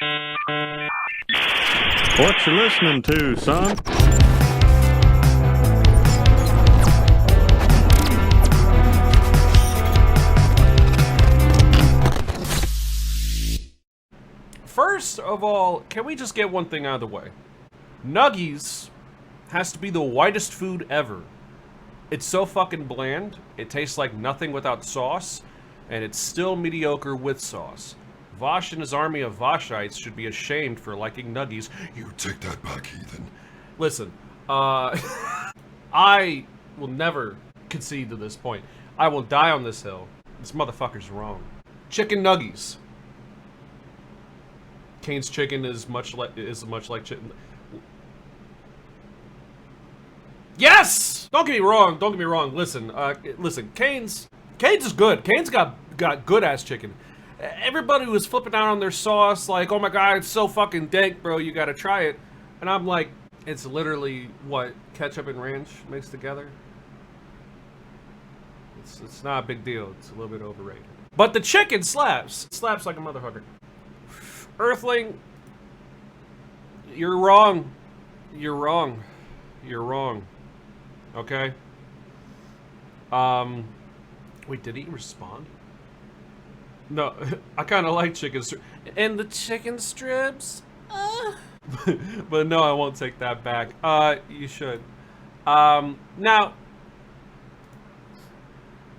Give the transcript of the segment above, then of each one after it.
What you listening to, son? First of all, can we just get one thing out of the way? Nuggies has to be the whitest food ever. It's so fucking bland, it tastes like nothing without sauce, and it's still mediocre with sauce. Vosh and his army of Voshites should be ashamed for liking Nuggies. You take that back, heathen. Listen, I will never concede to this point. I will die on this hill. This motherfucker's wrong. Chicken Nuggies. Cane's chicken is much like chicken. Yes! Don't get me wrong. Don't get me wrong. Listen, Cane's is good. Cane's got good ass chicken. Everybody was flipping out on their sauce, like, oh my god, it's so fucking dank, bro. You gotta try it. And I'm like, it's literally what ketchup and ranch mixed together. It's not a big deal. It's a little bit overrated. But the chicken slaps. It slaps like a motherfucker. Earthling, you're wrong. You're wrong. You're wrong. Okay? Wait, did he respond? No, I kind of like chicken strips. And the chicken strips? But no, I won't take that back. You should. Now,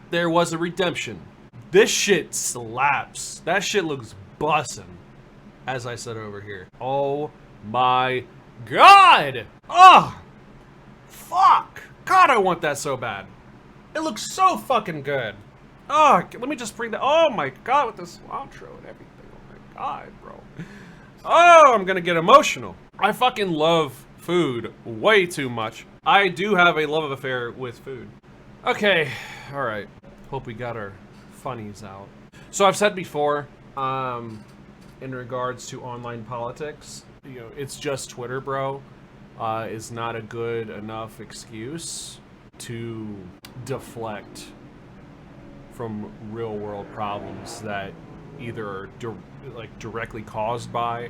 there was a redemption. This shit slaps. That shit looks bussin'. As I said over here. Oh my god! Oh! Fuck! God, I want that so bad. It looks so fucking good. Oh, let me just bring that. Oh my god, with the cilantro and everything. Oh my god, bro. Oh, I'm gonna get emotional. I fucking love food way too much. I do have a love affair with food. Okay, alright. Hope we got our funnies out. So I've said before, in regards to online politics, you know, it's just Twitter, bro, is not a good enough excuse to deflect from real world problems that either are directly caused by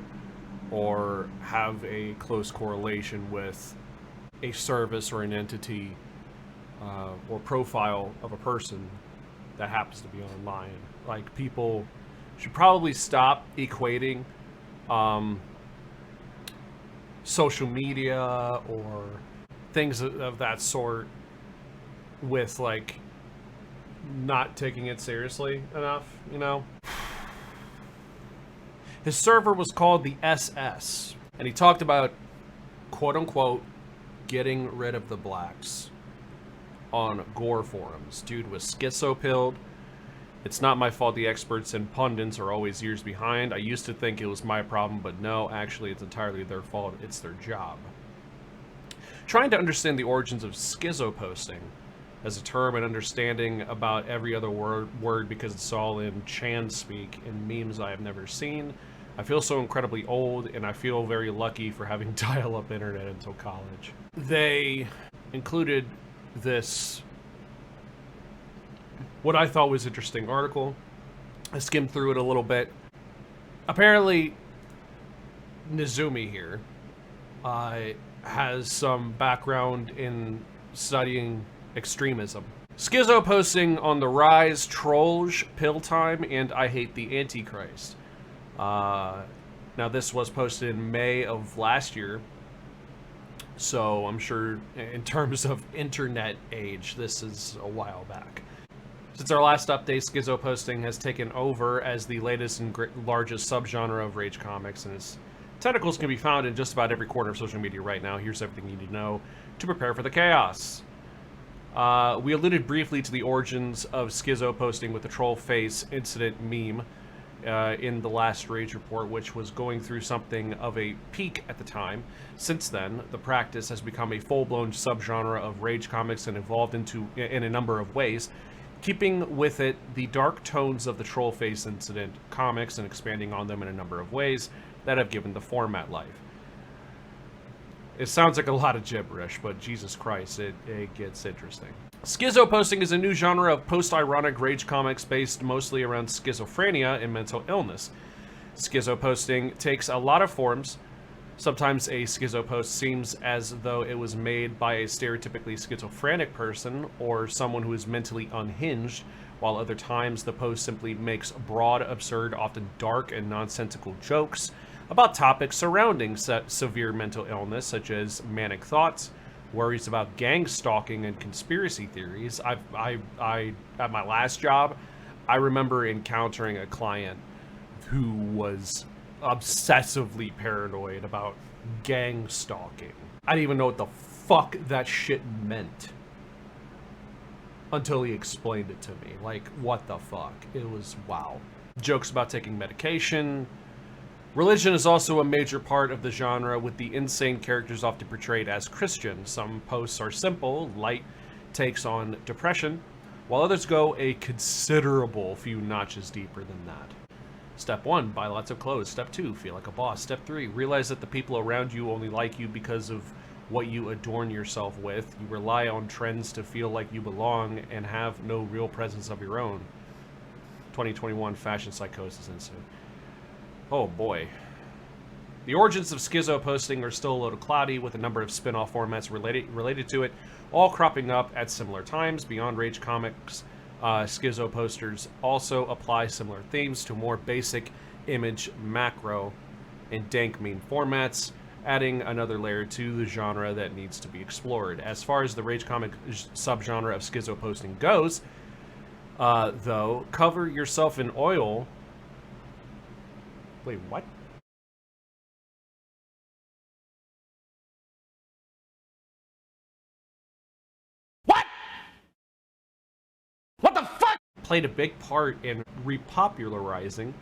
or have a close correlation with a service or an entity or profile of a person that happens to be online. Like, people should probably stop equating social media or things of that sort with, like, not taking it seriously enough, you know? His server was called the SS, and he talked about, quote-unquote, getting rid of the blacks on gore forums. Dude was schizo-pilled. It's not my fault the experts and pundits are always years behind. I used to think it was my problem, but no, actually it's entirely their fault. It's their job. Trying to understand the origins of schizo-posting as a term and understanding about every other word because it's all in Chan speak and memes I have never seen. I feel so incredibly old, and I feel very lucky for having dial-up internet until college. They included this, what I thought was interesting article. I skimmed through it a little bit. Apparently, Nizumi here has some background in studying extremism. Schizo posting on the rise, trolls, pill time, and I hate the Antichrist. Now this was posted in May of last year, so I'm sure in terms of internet age, this is a while back. Since our last update, schizo posting has taken over as the latest and largest subgenre of rage comics, and its tentacles can be found in just about every corner of social media right now. Here's everything you need to know to prepare for the chaos. We alluded briefly to the origins of schizo posting with the troll face incident meme in the last Rage Report, which was going through something of a peak at the time. Since then, the practice has become a full-blown subgenre of rage comics and evolved in a number of ways, keeping with it the dark tones of the troll face incident comics and expanding on them in a number of ways that have given the format life. It sounds like a lot of gibberish, but Jesus Christ, it gets interesting. Schizo posting is a new genre of post-ironic rage comics based mostly around schizophrenia and mental illness. Schizo posting takes a lot of forms. Sometimes a schizo post seems as though it was made by a stereotypically schizophrenic person or someone who is mentally unhinged, while other times the post simply makes broad, absurd, often dark and nonsensical jokes about topics surrounding severe mental illness, such as manic thoughts, worries about gang stalking, and conspiracy theories. I at my last job, I remember encountering a client who was obsessively paranoid about gang stalking. I didn't even know what the fuck that shit meant until he explained it to me. Like, what the fuck? It was wow. Jokes about taking medication. Religion is also a major part of the genre, with the insane characters often portrayed as Christian. Some posts are simple, light takes on depression, while others go a considerable few notches deeper than that. Step 1, buy lots of clothes. Step 2, feel like a boss. Step 3, realize that the people around you only like you because of what you adorn yourself with. You rely on trends to feel like you belong and have no real presence of your own. 2021 fashion psychosis incident. Oh boy. The origins of schizo posting are still a little cloudy, with a number of spin-off formats related to it, all cropping up at similar times. Beyond Rage Comics, schizo posters also apply similar themes to more basic image, macro, and dank meme formats, adding another layer to the genre that needs to be explored. As far as the Rage Comic subgenre of schizo posting goes, though, cover yourself in oil. Wait, what? What the fuck? Played a big part in repopularizing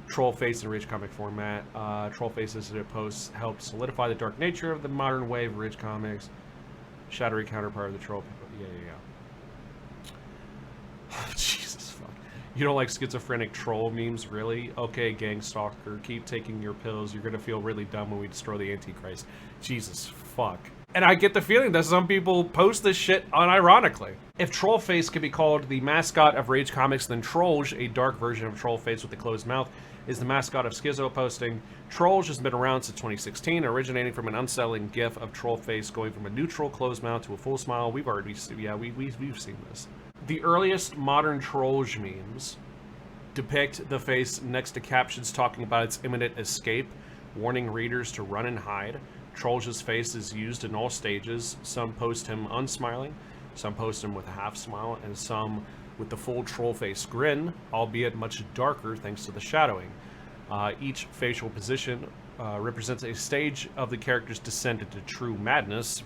Trollface in Rage Comic format. Trollface's posts helped solidify the dark nature of the modern wave of Rage Comics. Shadowy counterpart of the troll. Yeah. Jesus fuck. You don't like schizophrenic troll memes, really? Okay, gang stalker, keep taking your pills. You're gonna feel really dumb when we destroy the Antichrist. Jesus fuck. And I get the feeling that some people post this shit unironically. If Trollface can be called the mascot of Rage Comics, then Trolls, a dark version of Trollface with a closed mouth, is the mascot of schizo posting. Trolls has been around since 2016, originating from an unsettling gif of Trollface going from a neutral closed mouth to a full smile. We've already, yeah, we've seen this. The earliest modern Trolls memes depict the face next to captions talking about its imminent escape, warning readers to run and hide. Trolls' face is used in all stages. Some post him unsmiling, some post him with a half smile, and some with the full troll face grin, albeit much darker thanks to the shadowing. Each facial position represents a stage of the character's descent into true madness.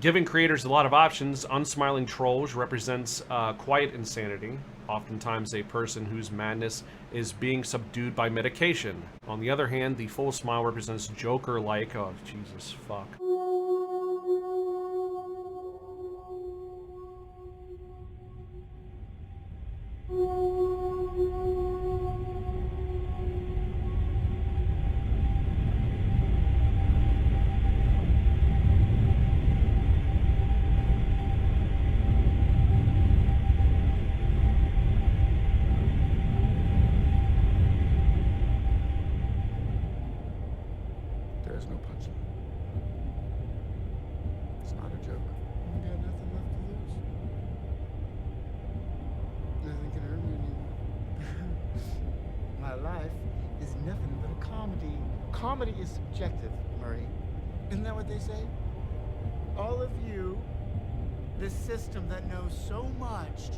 Giving creators a lot of options, unsmiling Trolls represents quiet insanity, oftentimes a person whose madness is being subdued by medication. On the other hand, the full smile represents Joker-like, oh Jesus fuck. There's no punchline. It's not a joke. You got nothing left to lose. Nothing can hurt me anymore. My life is nothing but a comedy. Comedy is subjective, Murray. Isn't that what they say? All of you, the system that knows so much,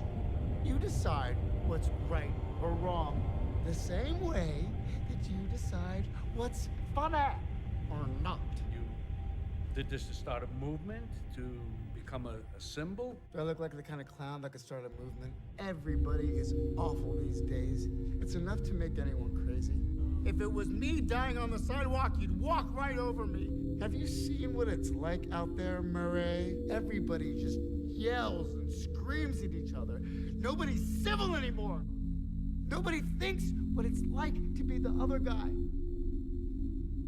you decide what's right or wrong the same way that you decide what's funny or not. You did this to start a movement, to become a symbol? Do I look like the kind of clown that could start a movement? Everybody is awful these days. It's enough to make anyone crazy. If it was me dying on the sidewalk, you'd walk right over me. Have you seen what it's like out there, Murray? Everybody just yells and screams at each other. Nobody's civil anymore. Nobody thinks what it's like to be the other guy.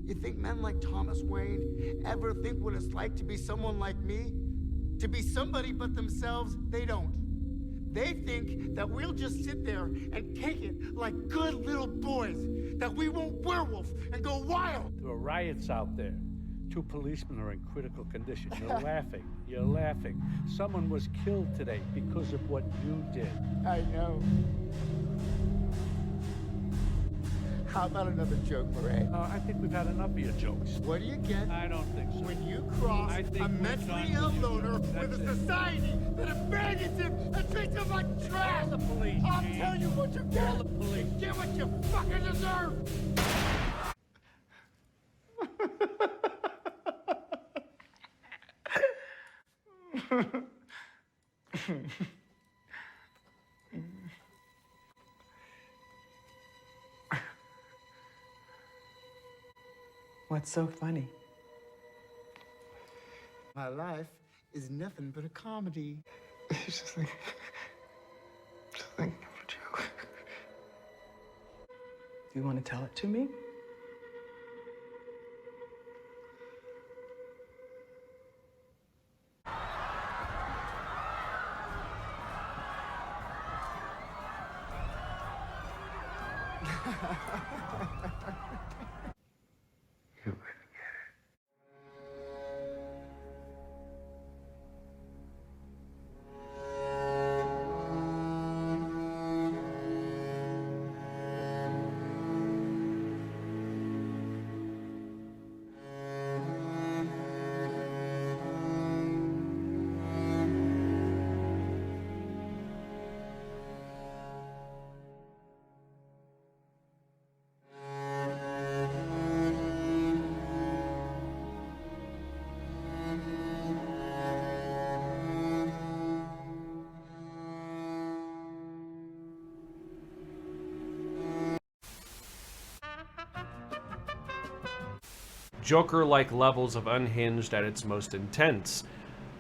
You think men like Thomas Wayne ever think what it's like to be someone like me? To be somebody but themselves? They don't. They think that we'll just sit there and take it like good little boys, that we won't werewolf and go wild. There are riots out there. 2 policemen are in critical condition. You're laughing. You're laughing. Someone was killed today because of what you did. I know. How about another joke, Murray? I think we've had enough of your jokes. What do you get I don't think so. when you cross I think a we're mentally done ill with you. loner with That's a it. society that abandons him and treats him like trash? Call the police, I'll Gene. tell you what you get. Call the police. You get what you fucking deserve. What's so funny? My life is nothing but a comedy. It's just thinking of a joke. Do you want to tell it to me? You wouldn't get it. Joker-like levels of unhinged at its most intense.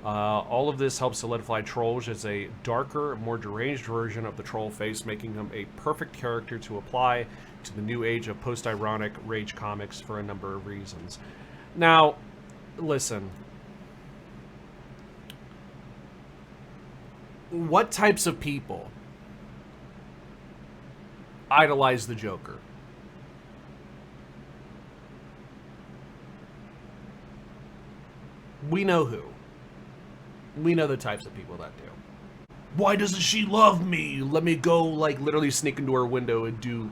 All of this helps solidify Trolls as a darker, more deranged version of the troll face, making him a perfect character to apply to the new age of post-ironic rage comics for a number of reasons. Now, listen. What types of people idolize the Joker? We know who. We know the types of people that do. Why doesn't she love me? Let me go, like, literally sneak into her window and do,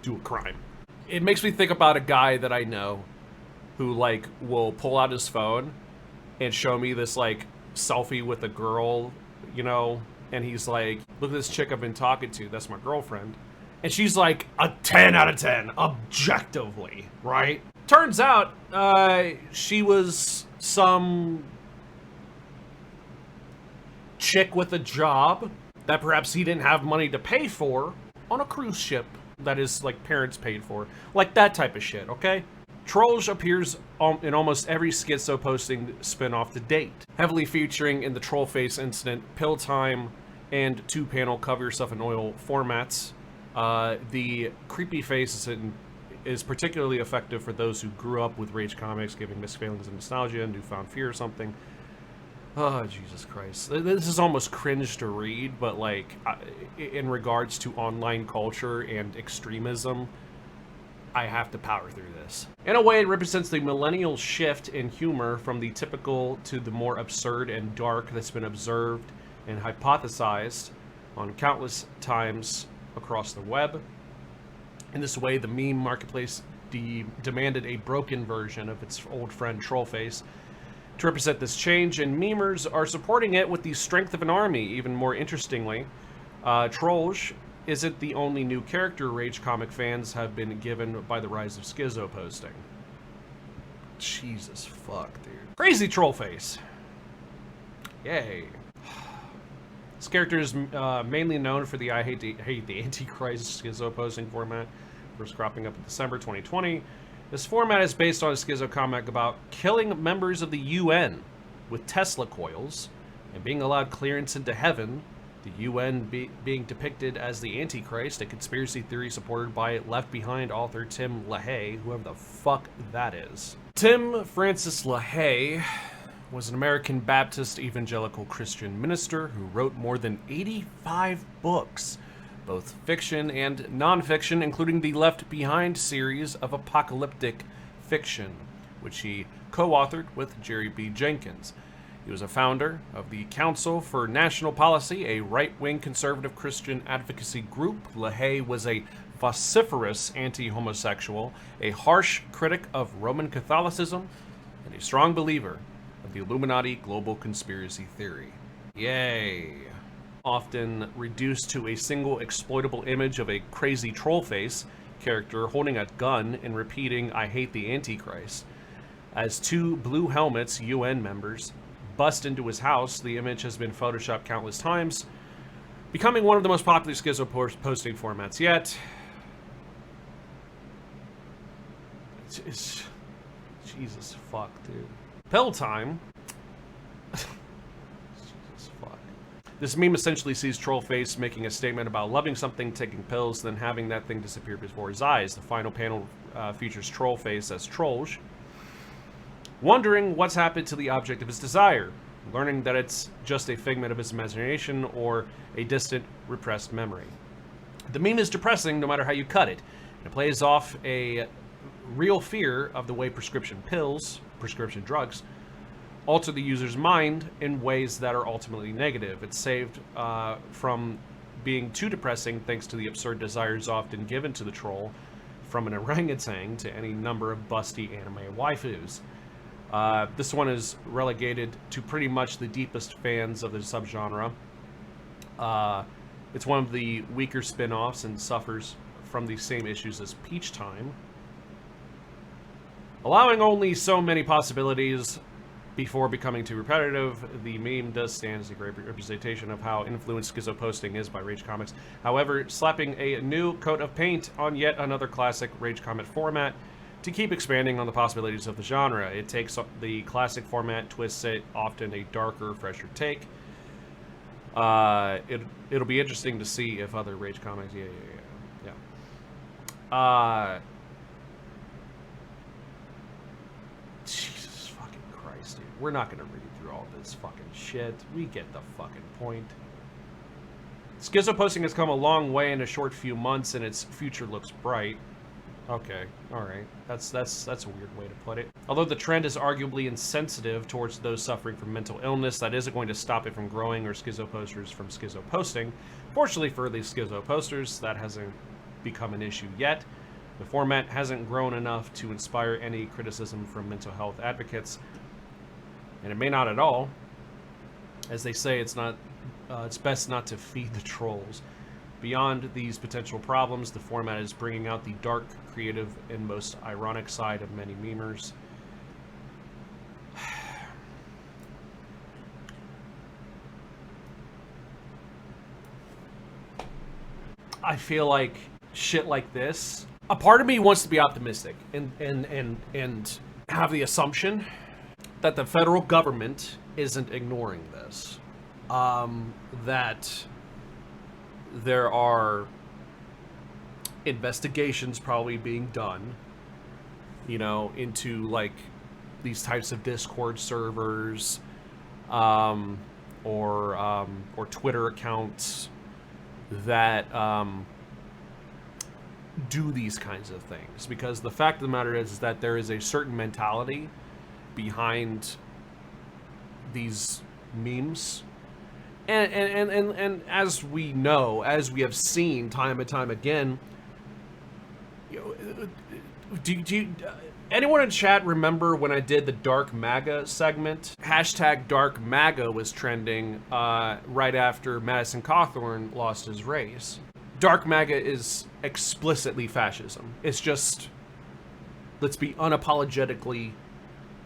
do a crime. It makes me think about a guy that I know who, like, will pull out his phone and show me this, like, selfie with a girl, you know, and he's like, look at this chick I've been talking to, that's my girlfriend. And she's like a 10 out of 10, objectively, right? Turns out, she was some chick with a job that perhaps he didn't have money to pay for on a cruise ship that his, like, parents paid for. Like, that type of shit, okay? Trolls appears in almost every schizo posting spin-off to date, heavily featuring in the Trollface incident, Pill Time, and 2-panel cover yourself in oil formats. The creepy face is particularly effective for those who grew up with rage comics, giving mixed feelings of nostalgia, newfound fear or something. Oh, Jesus Christ. This is almost cringe to read, but, like, in regards to online culture and extremism, I have to power through this. In a way, it represents the millennial shift in humor from the typical to the more absurd and dark that's been observed and hypothesized on countless times across the web. In this way, the meme marketplace demanded a broken version of its old friend Trollface to represent this change, and memers are supporting it with the strength of an army. Even more interestingly, Trolls isn't the only new character rage comic fans have been given by the rise of schizo posting. Jesus fuck, dude. Crazy Trollface. Yay. This character is mainly known for the I Hate the Antichrist schizo posting format, first cropping up in December 2020. This format is based on a schizo comic about killing members of the UN with Tesla coils and being allowed clearance into heaven, the UN being depicted as the Antichrist, a conspiracy theory supported by Left Behind author Tim LaHaye, whoever the fuck that is. Tim Francis LaHaye was an American Baptist evangelical Christian minister who wrote more than 85 books, both fiction and nonfiction, including the Left Behind series of apocalyptic fiction, which he co-authored with Jerry B. Jenkins. He was a founder of the Council for National Policy, a right-wing conservative Christian advocacy group. LaHaye was a vociferous anti-homosexual, a harsh critic of Roman Catholicism, and a strong believer of the Illuminati global conspiracy theory. Yay. Often reduced to a single exploitable image of a crazy trollface character holding a gun and repeating, "I hate the Antichrist." As two Blue Helmets UN members bust into his house, the image has been photoshopped countless times, becoming one of the most popular schizo posting formats yet. It's Jesus fuck, dude. Pill time. Jesus fuck. This meme essentially sees Trollface making a statement about loving something, taking pills, then having that thing disappear before his eyes. The final panel features Trollface as Trolls, wondering what's happened to the object of his desire, learning that it's just a figment of his imagination or a distant, repressed memory. The meme is depressing no matter how you cut it. It plays off a real fear of the way prescription pills, prescription drugs, alter the user's mind in ways that are ultimately negative. It's saved from being too depressing thanks to the absurd desires often given to the troll, from an orangutan to any number of busty anime waifus. This one is relegated to pretty much the deepest fans of the subgenre. It's one of the weaker spin-offs and suffers from the same issues as Peach Time, allowing only so many possibilities before becoming too repetitive. The meme does stand as a great representation of how influenced schizo posting is by Rage Comics. However, slapping a new coat of paint on yet another classic Rage Comic format to keep expanding on the possibilities of the genre. It takes the classic format, twists it, often a darker, fresher take. It'll be interesting to see if other Rage Comics, yeah. Jesus fucking Christ, dude. We're not gonna read through all this fucking shit. We get the fucking point. Schizo posting has come a long way in a short few months, and its future looks bright. Okay, alright. That's a weird way to put it. Although the trend is arguably insensitive towards those suffering from mental illness, that isn't going to stop it from growing or schizo posters from schizo posting. Fortunately for the schizo posters, that hasn't become an issue yet. The format hasn't grown enough to inspire any criticism from mental health advocates, and it may not at all. As they say, it's best not to feed the trolls. Beyond these potential problems, the format is bringing out the dark, creative, and most ironic side of many memers. I feel like shit like this, a part of me wants to be optimistic and have the assumption that the federal government isn't ignoring this. That there are investigations probably being done, you know, into like these types of Discord servers, or Twitter accounts that do these kinds of things. Because the fact of the matter is that there is a certain mentality behind these memes. And as we know, as we have seen time and time again, you know, do anyone in chat remember when I did the Dark MAGA segment? Hashtag Dark MAGA was trending right after Madison Cawthorn lost his race. Dark MAGA is explicitly fascism. It's just, let's be unapologetically,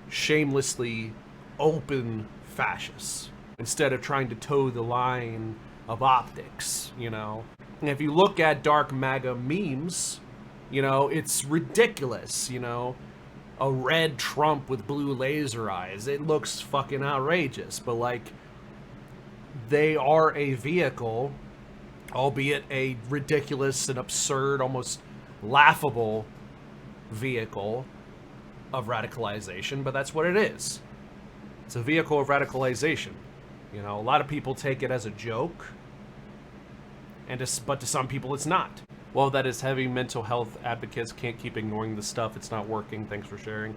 shamelessly open fascists, instead of trying to toe the line of optics, you know? And if you look at Dark MAGA memes, you know, it's ridiculous, you know? A red Trump with blue laser eyes. It looks fucking outrageous, but like, they are a vehicle, albeit a ridiculous and absurd, almost laughable vehicle of radicalization, but that's what it is. It's a vehicle of radicalization. You know, a lot of people take it as a joke, but to some people it's not. Well, that is heavy. Mental health advocates can't keep ignoring the stuff. It's not working. Thanks for sharing.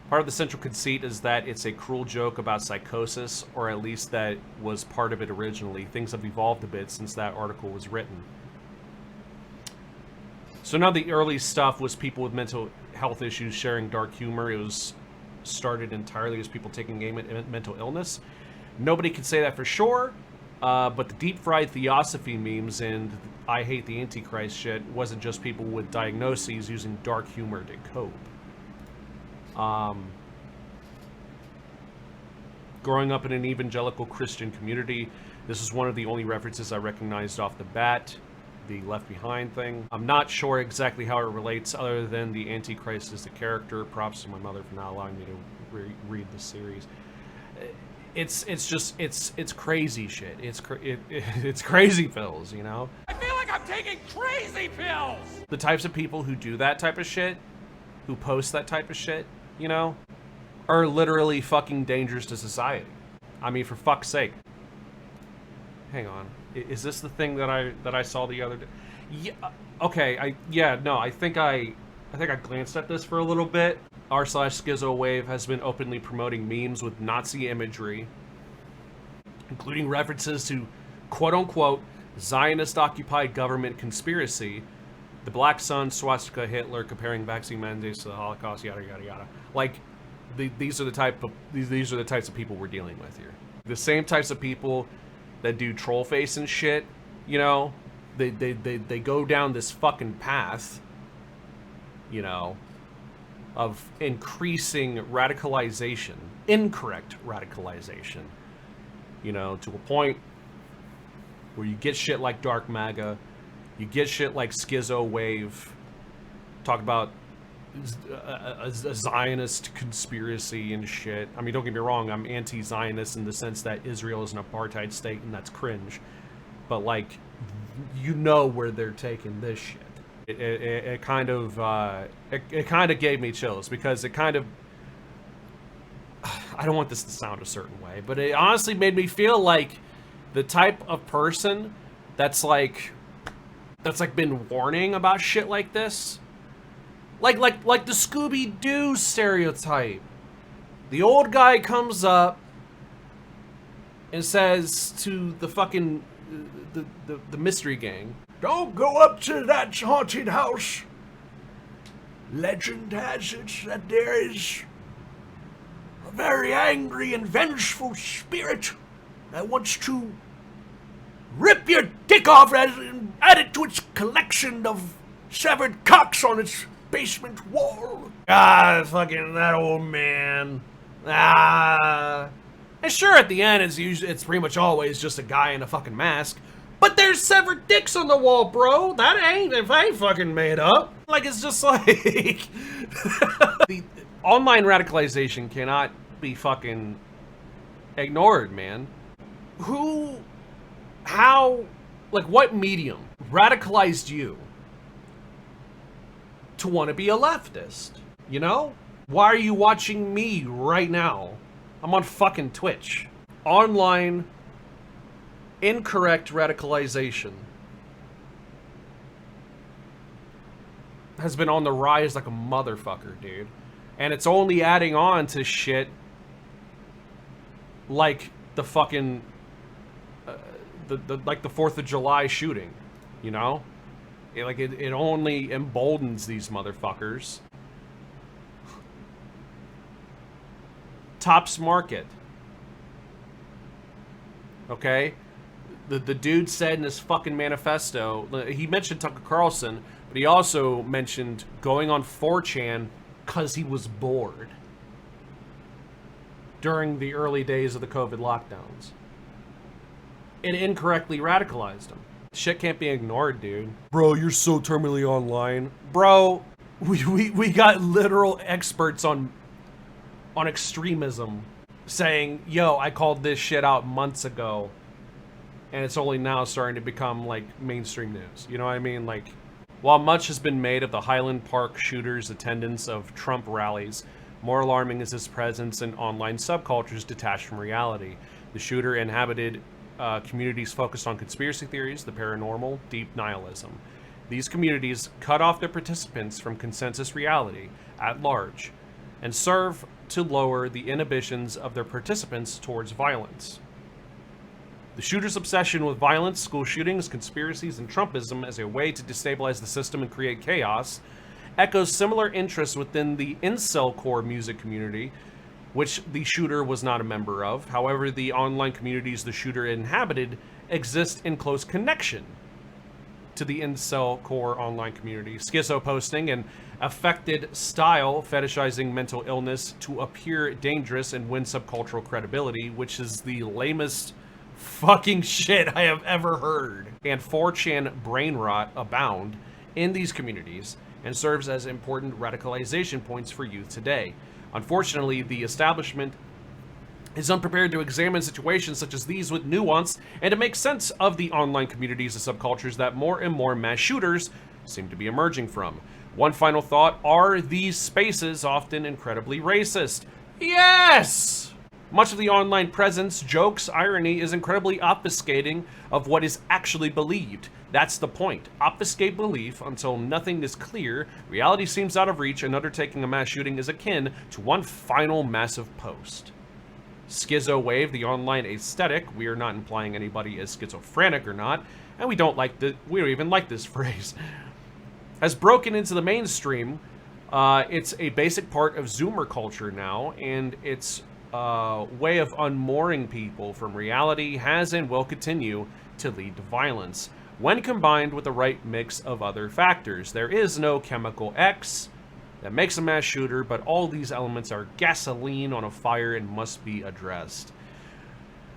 Part of the central conceit is that it's a cruel joke about psychosis, or at least that was part of it originally. Things have evolved a bit since that article was written. So now the early stuff was people with mental health issues sharing dark humor. It was started entirely as people taking aim at mental illness. Nobody can say that for sure, but the deep fried theosophy memes and I hate the Antichrist shit wasn't just people with diagnoses using dark humor to cope. Growing up in an evangelical Christian community, this is one of the only references I recognized off the bat, the Left Behind thing. I'm not sure exactly how it relates other than the Antichrist is the character. Props to my mother for not allowing me to read the series. It's crazy shit. It's crazy pills, you know? I feel like I'm taking crazy pills! The types of people who do that type of shit, who post that type of shit, you know, are literally fucking dangerous to society. I mean, for fuck's sake. Hang on. Is this the thing that I saw the other day? Yeah, okay, I think I glanced at this for a little bit. r/SchizoWave has been openly promoting memes with Nazi imagery, including references to quote-unquote Zionist-occupied government conspiracy, the Black Sun, swastika, Hitler, comparing vaccine mandates to the Holocaust, yada yada yada. Like, these are the types of people we're dealing with here. The same types of people that do troll face and shit, you know, they go down this fucking path, you know, of increasing radicalization, incorrect radicalization, you know, to a point where you get shit like Dark MAGA, you get shit like SchizoWave, talk about a Zionist conspiracy and shit. I mean, don't get me wrong, I'm anti-Zionist in the sense that Israel is an apartheid state and that's cringe. But, like, you know where they're taking this shit. It kind of gave me chills because it kind of, I don't want this to sound a certain way, but it honestly made me feel like the type of person that's been warning about shit like this. Like the Scooby-Doo stereotype. The old guy comes up and says to the fucking the mystery gang, "Don't go up to that haunted house. Legend has it that there is a very angry and vengeful spirit that wants to rip your dick off and add it to its collection of severed cocks on its basement wall." Ah, fucking that old man. And sure, at the end, it's pretty much always just a guy in a fucking mask. But there's severed dicks on the wall, bro. That ain't fucking made up. Like, it's just like the online radicalization cannot be fucking ignored, man. What medium radicalized you to want to be a leftist? You know? Why are you watching me right now? I'm on fucking Twitch. Online Incorrect Radicalization has been on the rise like a motherfucker, dude. And it's only adding on to shit like the fucking like the 4th of July shooting, you know? It only emboldens these motherfuckers. Tops Market. Okay? The dude said in his fucking manifesto, he mentioned Tucker Carlson, but he also mentioned going on 4chan because he was bored during the early days of the COVID lockdowns. It incorrectly radicalized him. Shit can't be ignored, dude. Bro, you're so terminally online. Bro, we got literal experts on extremism saying, yo, I called this shit out months ago. And it's only now starting to become, like, mainstream news. You know what I mean? Like, while much has been made of the Highland Park shooters' attendance of Trump rallies, More alarming is his presence in online subcultures detached from reality. The shooter inhabited communities focused on conspiracy theories, the paranormal, deep nihilism. These communities cut off their participants from consensus reality at large and serve to lower the inhibitions of their participants towards violence. The shooter's obsession with violence, school shootings, conspiracies, and Trumpism as a way to destabilize the system and create chaos echoes similar interests within the incel core music community, which the shooter was not a member of. However, the online communities the shooter inhabited exist in close connection to the incel core online community. Schizo posting and affected style fetishizing mental illness to appear dangerous and win subcultural credibility, which is the lamest fucking shit I have ever heard. And 4chan brain rot abound in these communities and serves as important radicalization points for youth today. Unfortunately, the establishment is unprepared to examine situations such as these with nuance and to make sense of the online communities and subcultures that more and more mass shooters seem to be emerging from. One final thought, are these spaces often incredibly racist? Yes! Much of the online presence, jokes, irony is incredibly obfuscating of what is actually believed. That's the point. Obfuscate belief until nothing is clear, reality seems out of reach, and undertaking a mass shooting is akin to one final massive post. Schizo wave, the online aesthetic, we are not implying anybody is schizophrenic or not, and we don't even like this phrase, has broken into the mainstream. It's a basic part of Zoomer culture now, and it's way of unmooring people from reality has and will continue to lead to violence. When combined with the right mix of other factors, there is no chemical X that makes a mass shooter, but all these elements are gasoline on a fire and must be addressed.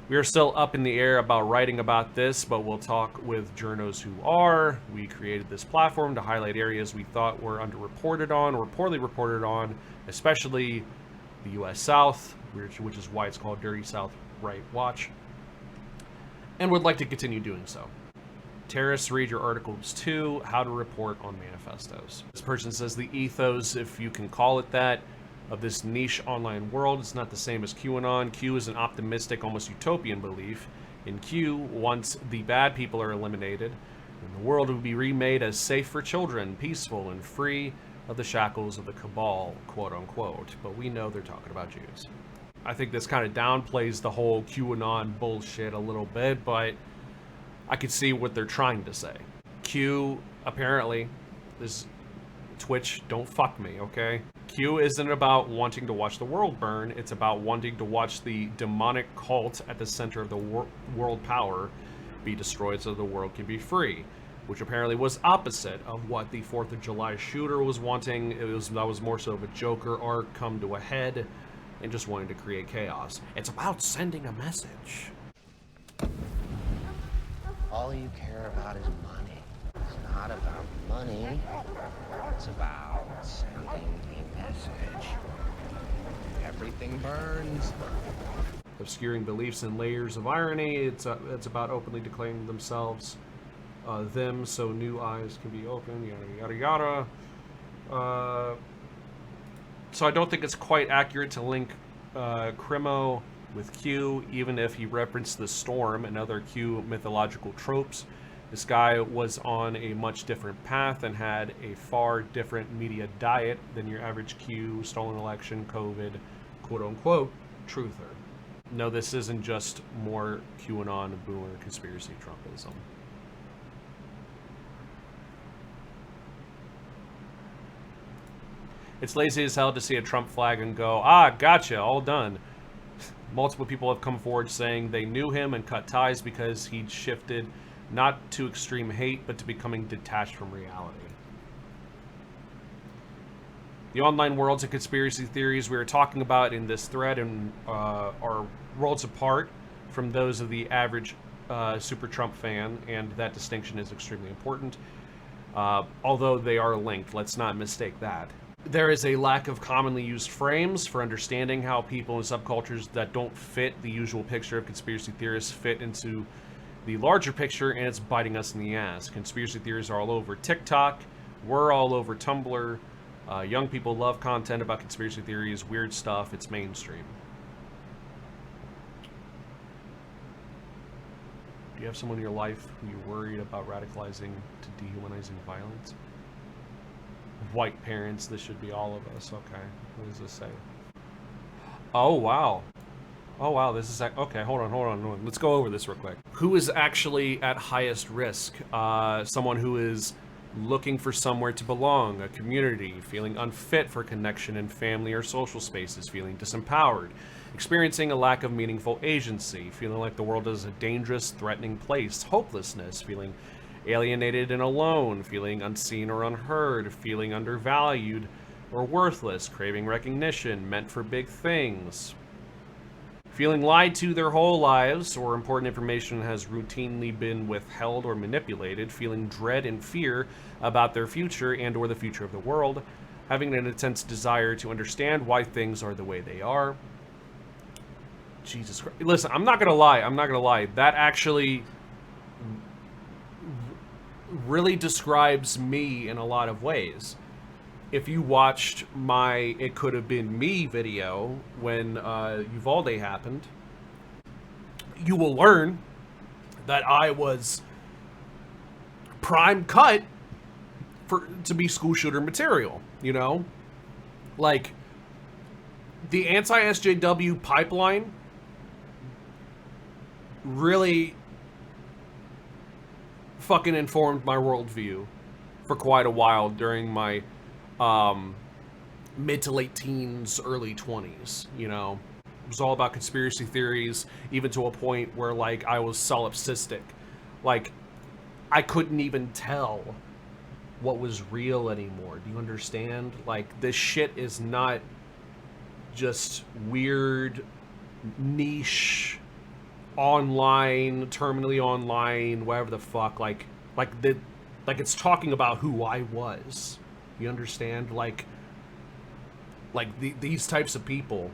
We are still up in the air about writing about this, but we'll talk with journos who are. We created this platform to highlight areas we thought were underreported on or poorly reported on, especially the US South, which is why it's called Dirty South Right Watch, and would like to continue doing so. Terrorists, read your articles too, how to report on manifestos. This person says the ethos, if you can call it that, of this niche online world is not the same as QAnon. Q is an optimistic, almost utopian belief. In Q, once the bad people are eliminated, then the world will be remade as safe for children, peaceful and free of the shackles of the cabal, quote unquote. But we know they're talking about Jews. I think this kind of downplays the whole QAnon bullshit a little bit, but I could see what they're trying to say. Q, apparently, this Twitch, don't fuck me, okay? Q isn't about wanting to watch the world burn, it's about wanting to watch the demonic cult at the center of the world power be destroyed so the world can be free, which apparently was opposite of what the 4th of July shooter was wanting. That was more so of a Joker arc come to a head and just wanting to create chaos. It's about sending a message. All you care about is money. It's not about money. It's about sending a message. Everything burns. Obscuring beliefs and layers of irony. It's about openly declaring themselves them so new eyes can be opened, yada yada yada. So I don't think it's quite accurate to link Crimo with Q, even if he referenced the storm and other Q mythological tropes. This guy was on a much different path and had a far different media diet than your average Q, stolen election, COVID, quote-unquote, truther. No, this isn't just more QAnon, boomer, conspiracy Trumpism. It's lazy as hell to see a Trump flag and go, ah, gotcha, all done. Multiple people have come forward saying they knew him and cut ties because he'd shifted not to extreme hate, but to becoming detached from reality. The online worlds and conspiracy theories we are talking about in this thread are worlds apart from those of the average Super Trump fan, and that distinction is extremely important. Although they are linked, let's not mistake that. There is a lack of commonly used frames for understanding how people in subcultures that don't fit the usual picture of conspiracy theorists fit into the larger picture, and it's biting us in the ass. Conspiracy theories are all over TikTok, we're all over Tumblr, Young people love content about conspiracy theories, weird stuff. It's mainstream. Do you have someone in your life who you're worried about radicalizing to dehumanizing violence? White parents, this should be all of us. Okay, what does this say? Oh, wow. Oh, wow, this is... Okay, hold on. Let's go over this real quick. Who is actually at highest risk? Someone who is looking for somewhere to belong, a community, feeling unfit for connection in family or social spaces, feeling disempowered, experiencing a lack of meaningful agency, feeling like the world is a dangerous, threatening place, hopelessness, feeling alienated and alone, feeling unseen or unheard, feeling undervalued or worthless, craving recognition, meant for big things, feeling lied to their whole lives or important information has routinely been withheld or manipulated, feeling dread and fear about their future and or the future of the world, having an intense desire to understand why things are the way they are. Jesus Christ. Listen, I'm not gonna lie. That actually really describes me in a lot of ways. If you watched my It Could Have Been Me video when Uvalde happened, you will learn that I was prime cut to be school shooter material, you know? Like, the anti-SJW pipeline really fucking informed my worldview for quite a while during my mid to late teens, early 20s, you know. It was all about conspiracy theories, even to a point where, like, I was solipsistic. Like, I couldn't even tell what was real anymore. Do you understand? Like, this shit is not just weird, niche, online, terminally online, whatever the fuck. Like it's talking about who I was. You understand? Like these types of people.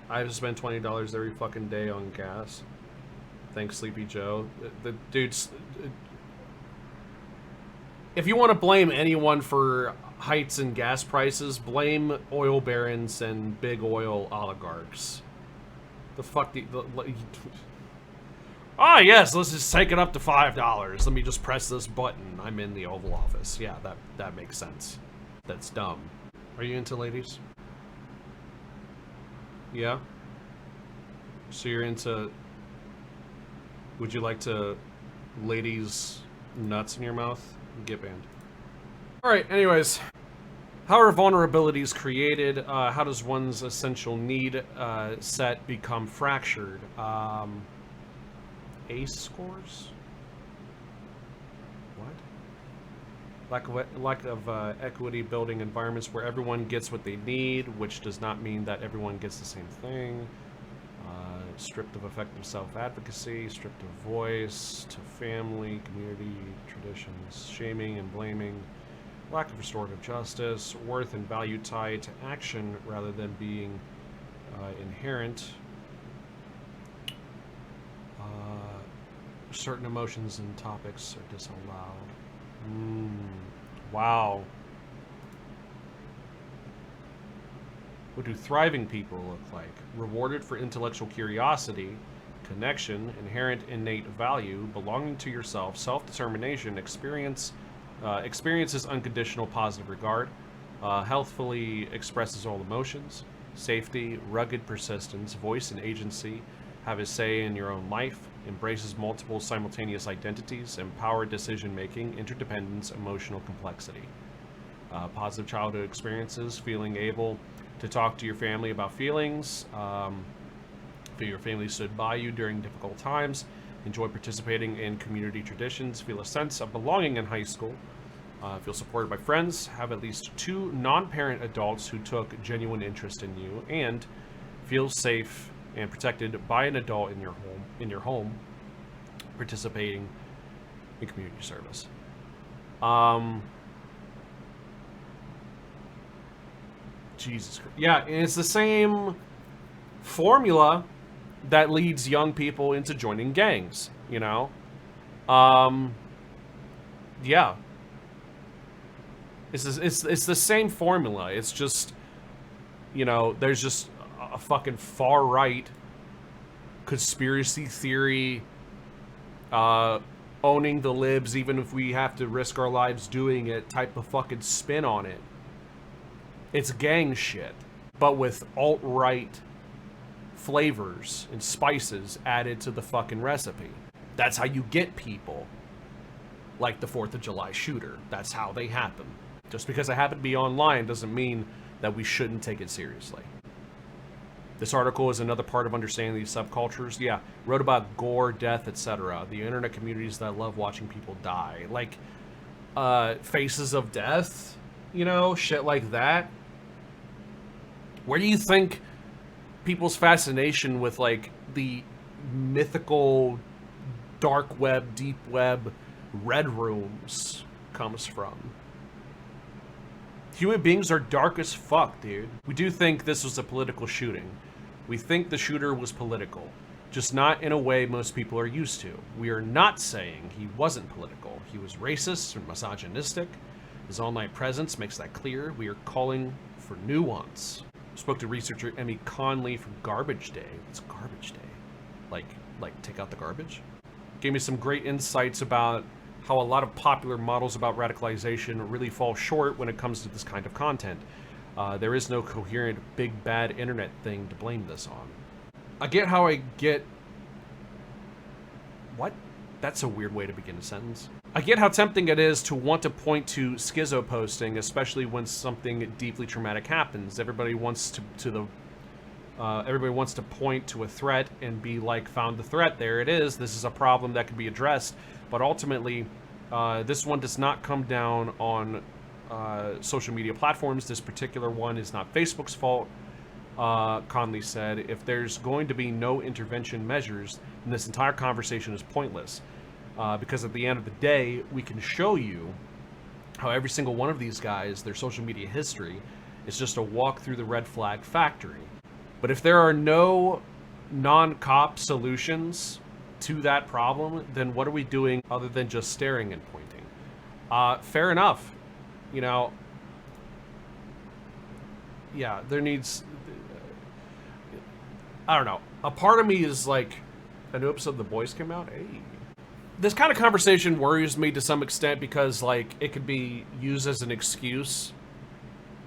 I have to spend $20 every fucking day on gas. Thanks, Sleepy Joe. The dude's... If you want to blame anyone for heights in gas prices, blame oil barons and big oil oligarchs. The fuck Ah, yes, let's just take it up to $5. Let me just press this button. I'm in the Oval Office. Yeah, that makes sense. That's dumb. Are you into ladies? Yeah? So you're into... Would you like to... ladies' nuts in your mouth? Get banned. Alright, anyways. How are vulnerabilities created? How does one's essential need set become fractured? ACE scores? What? Lack of equity building environments where everyone gets what they need, which does not mean that everyone gets the same thing. Stripped of effective self-advocacy, stripped of voice to family, community, traditions, shaming and blaming, lack of restorative justice, worth and value tied to action rather than being inherent. Certain emotions and topics are disallowed. Wow. What do thriving people look like? Rewarded for intellectual curiosity, connection, inherent innate value, belonging to yourself, self-determination, experiences unconditional positive regard, healthfully expresses all emotions, safety, rugged persistence, voice and agency, have a say in your own life, embraces multiple simultaneous identities, empowered decision-making, interdependence, emotional complexity. Positive childhood experiences, feeling able to talk to your family about feelings, feel your family stood by you during difficult times, enjoy participating in community traditions, feel a sense of belonging in high school, feel supported by friends, have at least 2 non-parent adults who took genuine interest in you, and feel safe and protected by an adult in your home, participating in community service. Jesus Christ. Yeah, and it's the same formula that leads young people into joining gangs, you know? Yeah. It's the same formula. It's just, you know, there's just a fucking far right conspiracy theory, owning the libs even if we have to risk our lives doing it type of fucking spin on it. It's gang shit, but with alt-right flavors and spices added to the fucking recipe. That's how you get people like the 4th of July shooter. That's how they happen. Just because it happened to be online doesn't mean that we shouldn't take it seriously. This article is another part of understanding these subcultures. Yeah, wrote about gore, death, etc. The internet communities that love watching people die. Like, Faces of Death, you know, shit like that. Where do you think people's fascination with, like, the mythical dark web, deep web, red rooms comes from? Human beings are dark as fuck, dude. We do think this was a political shooting. We think the shooter was political, just not in a way most people are used to. We are not saying he wasn't political. He was racist and misogynistic. His online presence makes that clear. We are calling for nuance. Spoke to researcher Emmy Conley from Garbage Day. What's Garbage Day? Like take out the garbage? Gave me some great insights about how a lot of popular models about radicalization really fall short when it comes to this kind of content. There is no coherent big bad internet thing to blame this on. I get how What? That's a weird way to begin a sentence. I get how tempting it is to want to point to schizo posting, especially when something deeply traumatic happens. Everybody wants to point to a threat and be like, found the threat, there it is, this is a problem that can be addressed. But ultimately, this one does not come down on social media platforms. This particular one is not Facebook's fault, Conley said. If there's going to be no intervention measures, then this entire conversation is pointless. Because at the end of the day, we can show you how every single one of these guys, their social media history, is just a walk through the red flag factory. But if there are no non-cop solutions to that problem, then what are we doing other than just staring and pointing? Fair enough. You know, yeah, there needs, I don't know. A part of me is like, a new episode of The Boys came out. Hey. This kind of conversation worries me to some extent because, like, it could be used as an excuse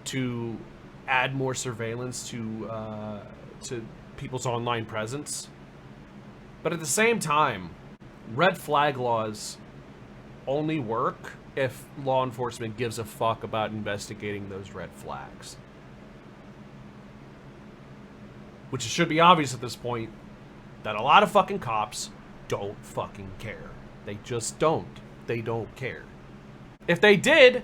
to add more surveillance to people's online presence. But at the same time, red flag laws only work if law enforcement gives a fuck about investigating those red flags. Which should be obvious at this point that a lot of fucking cops don't fucking care. They just don't. They don't care. If they did,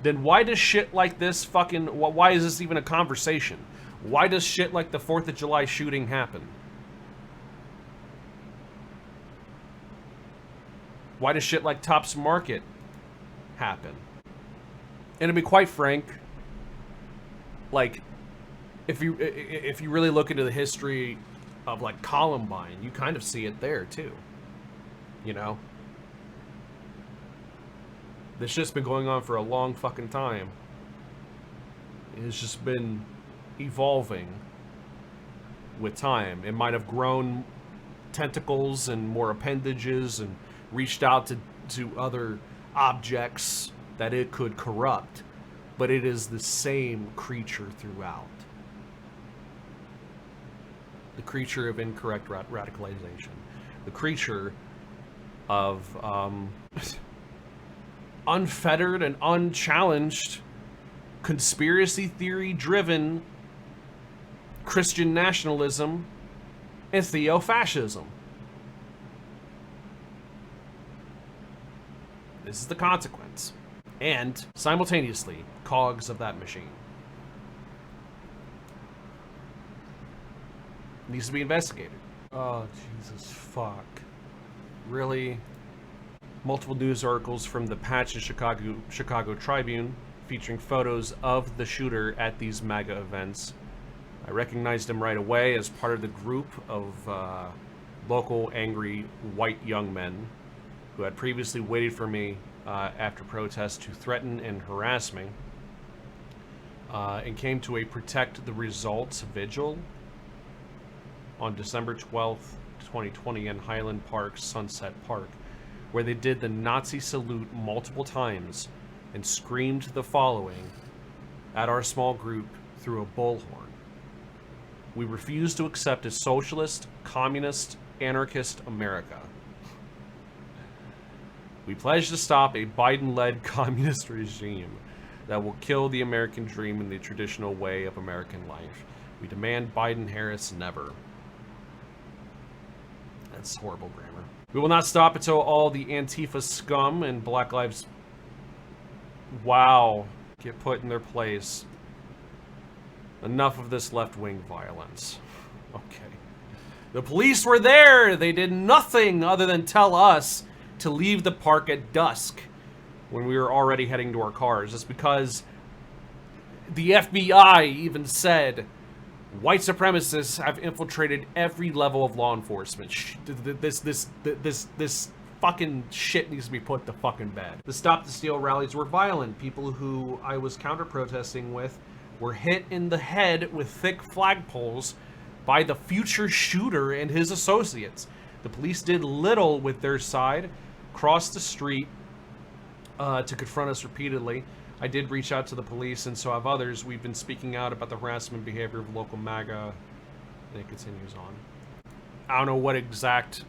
then why does shit like this fucking... Why is this even a conversation? Why does shit like the 4th of July shooting happen? Why does shit like Topps Market happen? And to be quite frank, like, if you really look into the history of, like, Columbine, you kind of see it there too. You know? This shit's been going on for a long fucking time. It's just been evolving with time. It might have grown tentacles and more appendages and reached out to other objects that it could corrupt, but it is the same creature throughout. The creature of incorrect radicalization. The creature of unfettered and unchallenged conspiracy theory driven Christian nationalism and theo-fascism. This is the consequence. And simultaneously, cogs of that machine. Needs to be investigated. Oh, Jesus fuck. Really? Multiple news articles from the Patch and Chicago Tribune featuring photos of the shooter at these MAGA events. I recognized him right away as part of the group of local angry white young men who had previously waited for me after protests to threaten and harass me, and came to a Protect the Results vigil on December 12th, 2020 in Highland Park, Sunset Park, where they did the Nazi salute multiple times and screamed the following at our small group through a bullhorn. We refuse to accept a socialist, communist, anarchist America. We pledge to stop a Biden-led communist regime that will kill the American dream in the traditional way of American life. We demand Biden-Harris never. That's horrible grammar. We will not stop until all the Antifa scum and Black Lives Wow get put in their place. Enough of this left-wing violence. Okay. The police were there. They did nothing other than tell us to leave the park at dusk when we were already heading to our cars. It's because the FBI even said white supremacists have infiltrated every level of law enforcement. This fucking shit needs to be put to fucking bed. The Stop the Steal rallies were violent. People who I was counter-protesting with were hit in the head with thick flagpoles by the future shooter and his associates. The police did little with their side, crossed the street to confront us repeatedly. I did reach out to the police, and so have others. We've been speaking out about the harassment behavior of local MAGA, and it continues on. I don't know what exact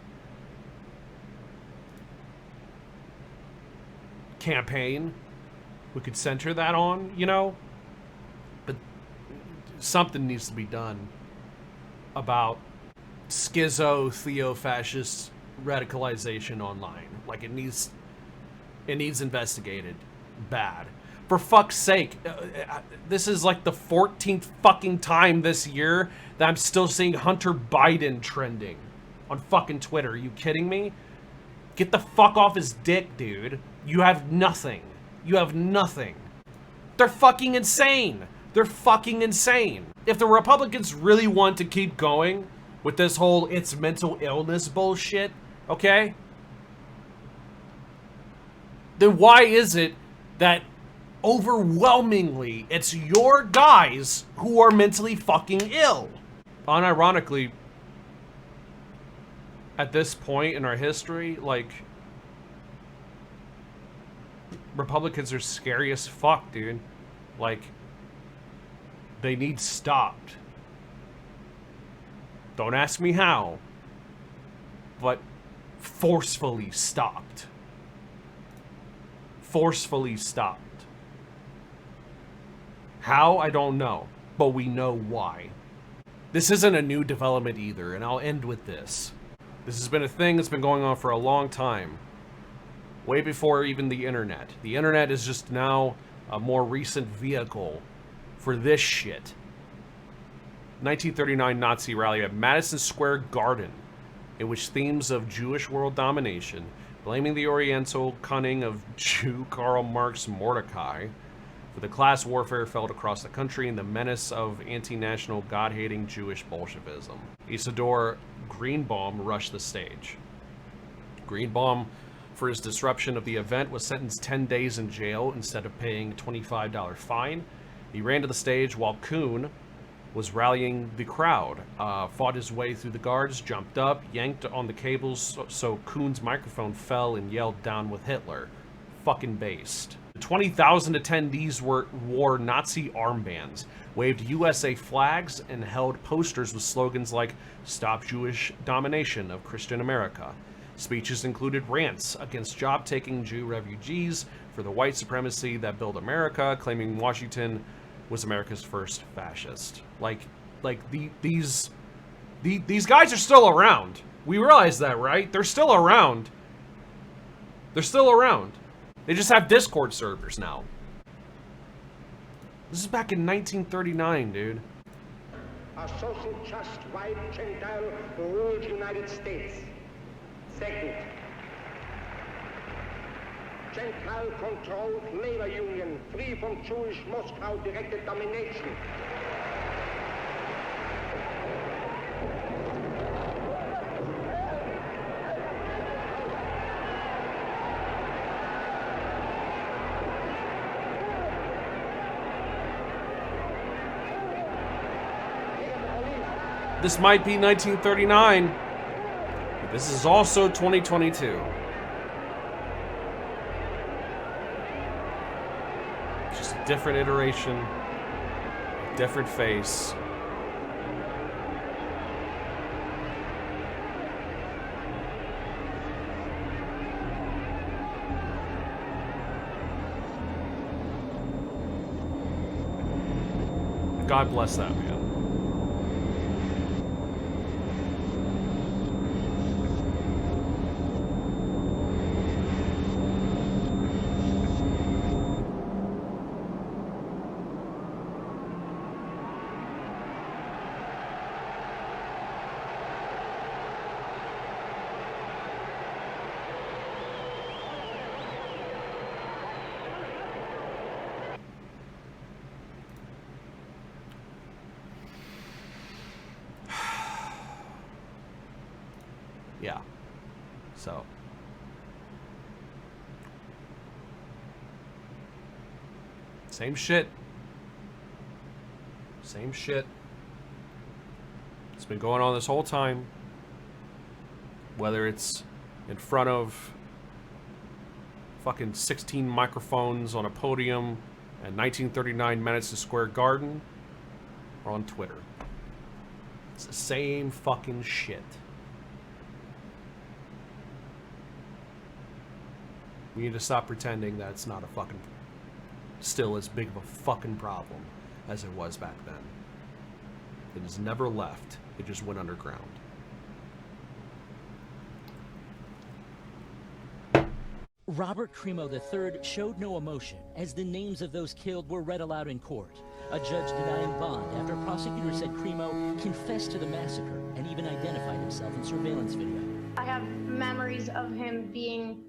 campaign we could center that on, you know? But something needs to be done about schizo, theo-fascist radicalization online. Like, it needs investigated bad. For fuck's sake, this is like the 14th fucking time this year that I'm still seeing Hunter Biden trending on fucking Twitter. Are you kidding me? Get the fuck off his dick, dude. You have nothing. You have nothing. They're fucking insane. They're fucking insane. If the Republicans really want to keep going with this whole it's mental illness bullshit, okay? Then why is it that overwhelmingly it's your guys who are mentally fucking ill? Unironically, at this point in our history, like, Republicans are scary as fuck, dude. Like, they need stopped. Don't ask me how, but forcefully stopped. Forcefully stopped. How? I don't know, but we know why. This isn't a new development either, and I'll end with this. This has been a thing that's been going on for a long time. Way before even the internet. The internet is just now a more recent vehicle for this shit. 1939 Nazi rally at Madison Square Garden, in which themes of Jewish world domination, blaming the Oriental cunning of Jew Karl Marx Mordecai for the class warfare felt across the country and the menace of anti-national God-hating Jewish Bolshevism. Isidore Greenbaum rushed the stage. Greenbaum, for his disruption of the event, was sentenced 10 days in jail instead of paying a $25 fine. He ran to the stage while Kuhn was rallying the crowd, fought his way through the guards, jumped up, yanked on the cables so Kuhn's microphone fell and yelled "Down with Hitler." Fucking based. The 20,000 attendees wore Nazi armbands, waved USA flags, and held posters with slogans like "Stop Jewish Domination of Christian America." Speeches included rants against job-taking Jew refugees, for the white supremacy that built America, claiming Washington was America's first fascist. These guys are still around. We realize that, right? They're still around. They're still around. They just have Discord servers now. This is back in 1939, dude. A social trust, white Gentile, ruled United States. Second, Gentile-controlled labor union, free from Jewish Moscow-directed domination. This might be 1939, but this is also 2022. Just a different iteration, a different face. God bless that man. Yeah. So. Same shit. Same shit. It's been going on this whole time. Whether it's in front of fucking 16 microphones on a podium at 1939 Madison Square Garden or on Twitter. It's the same fucking shit. We need to stop pretending that it's not a fucking, still as big of a fucking problem as it was back then. It has never left. It just went underground. Robert Crimo III showed no emotion as the names of those killed were read aloud in court. A judge denying bond after a prosecutor said Crimo confessed to the massacre and even identified himself in surveillance video. I have memories of him being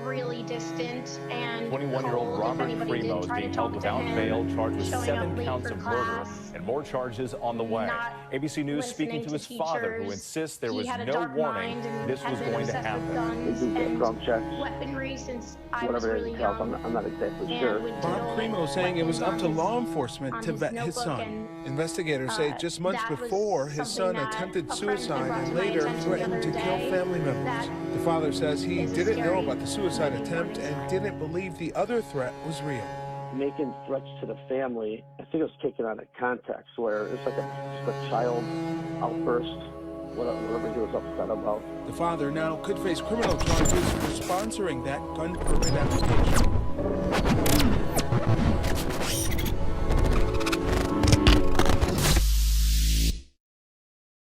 really distant and 21-year-old Robert Crimo is being held without bail, charged with 7 counts of murder and more charges on the way. ABC News speaking to his father, who insists there was no warning this was going to happen. They do background checks. Weaponry since I was Whatever really it entails, young. I'm not exactly sure. Bob Crimo saying it was up to law enforcement to vet his son. Investigators say just months before, his son attempted suicide and later threatened to kill family members. The father says he didn't know about the suicide attempt and didn't believe the other threat was real. Making threats to the family, I think it was taken out of context, where it's like just a child outburst, whatever he was upset about. The father now could face criminal charges for sponsoring that gun permit application.